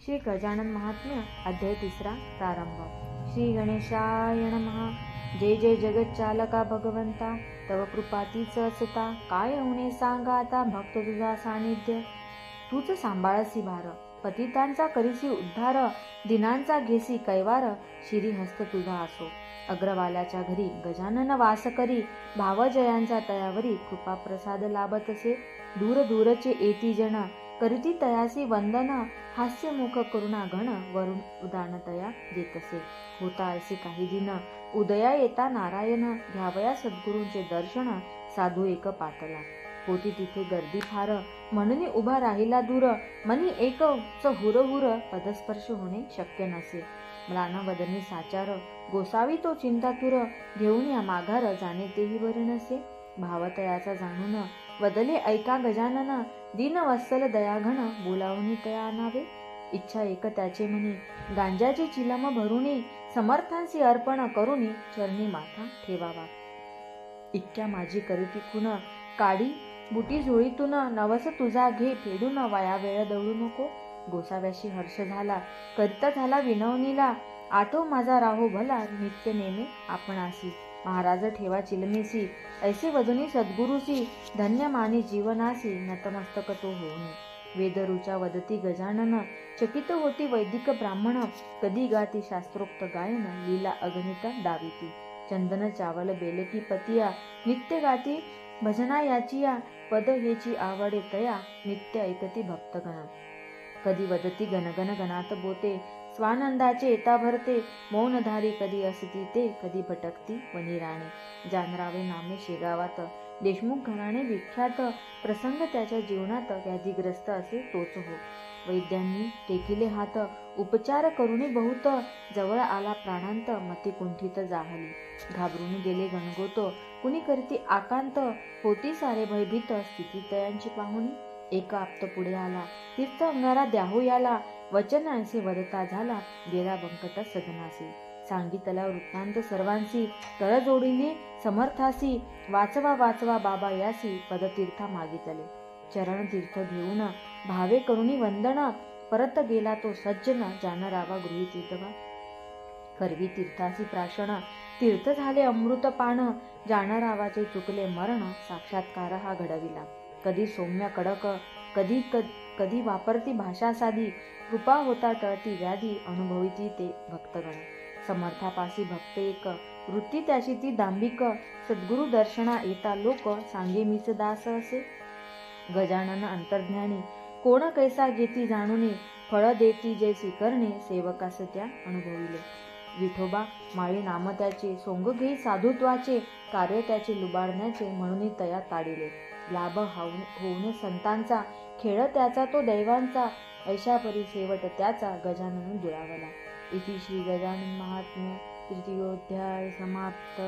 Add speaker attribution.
Speaker 1: श्री गजानन महात्म्य अध्याय 3 प्रारंभ. श्री गणेशाय नमः. जय जय जगच्चालका भगवंता, तव कृपा तीच असता, काय होणे सांगा आता भक्त तुझा सानिध्य. तूच सांभाळसी भार, पतितांचा करीसी उद्धार, दिनांचा घेसी कैवार, श्रीहस्त तुझा असो. अग्रवाल्याच्या घरी गजानन वास करी, भावजयांचा तयावरी कृपा प्रसाद लाभतसे. दूर दूरचे येती जन, करीती तयासी वंदन, हास्यमुख करुणा घन, वरुण उदान तया देतसे. होता असे काही दिन, उदया येता नारायण, घ्यावया सद्गुरूंचे दर्शन, साधू एक पातला. होती तिथे गर्दी फार, म्हणून उभा राहिला दूर, मनी एक हुरहुर, पदस्पर्श होणे शक्य नसे. म्लान वदनी साचार, गोसावी तो चिंतातुर, घेऊन या माघार, जाणे तेही बरे नसे. भावतयाचा जाणून वदले ऐका गजानन, दीन वत्सल दयाघन, बोलावून तया नावे. इच्छा एक त्याचे म्हणी, गांजाची चिलम भरुनी, समर्थांसी अर्पण करुनी, चरणी माथा ठेवावा. इतक्या माझी करीती खुन, काढी बुटी झोळीतून, नवस तुझा घे फेडून, वाया वेळ दळू नको. गोसाव्याशी हर्ष झाला, करिता झाला विनवणीला, आठव माझा राहो भला, नित्य नेमे आपणासी. महाराज ठेवा चिलमेसी, ऐसे वदनी सद्गुरुसी, धन्य मानी जीवनासी, नतमस्तक तो होऊनी. वेदरुचा वदती गजानन, चकित होती वैदिक ब्राह्मण, कधी गाती शास्त्रोक्त गायन, लीला अगणित दाविती. चंदन चावल बेलकी पतिया, नित्य गाती भजना याचिया, पद हेची आवडे तया, नित्य ऐकती भक्तगण. कधी वदती गणगण गणात बोते, स्वानंदाचे येता भरते, मौनधारी कधी असती ते, कधी भटकती वनी राणे. जानरावे नामे शेगावात, देशमुख घराणे विख्यात, प्रसंग त्याच्या जीवनात, व्याधिग्रस्त असे तोच हो. वैद्यांनी टेकिले हात, उपचार करुणी बहुत, जवळ आला प्राणांत, मती कुंठित जाहली. घाबरून गेले गणगोत, कुणी करती आकांत, होती सारे भयभीत, स्थिती तयांची पाहुणी. एक आप्त पुढे आला, तीर्थ अंगारा द्याहो याला, वचन ऐसे वदता झाला, गेला बंकट सदनासी. सांगितला वृत्तांत सर्वांसी, तळ जोडिली समर्थासी, वाचवा वाचवा बाबा यासी, पदतीर्था मागितले. चरण तीर्थ घेऊन भावे करुणी वंदन, परत गेला तो सज्जन, जानरावा गृही तीर्थवा. करवी तीर्थासी प्राशन, तीर्थ झाले अमृत पान, जानरावाचे चुकले मरण, साक्षात्कार हा घडविला. कधी सौम्य कडक, कधी वापरती भाषा साधी, कृपा होता टळती व्याधी, अनुभविती ते भक्तगण. समर्थापासी भक्त एक, वृत्ती त्याची ती दांभिक, सद्गुरु दर्शना येता लोक, सांगे मीच दास असे. गजानन अंतर्ज्ञानी, कोण कैसा घेती जाणुनी, फळ देती जैसी करणे, सेवकास त्या अनुभविले. विठोबा माळी नाम त्याचे, सोंग घेई साधुत्वाचे, कार्य त्याचे लुबाडण्याचे, म्हणून तया ताडिले. लाभ होऊन संतांचा, खेळ त्याचा तो दैवांचा, ऐशा परी शेवट त्याचा, गजानन दुरावला. इति श्री गजानन महात्म्य तृतीयोध्याय समाप्त.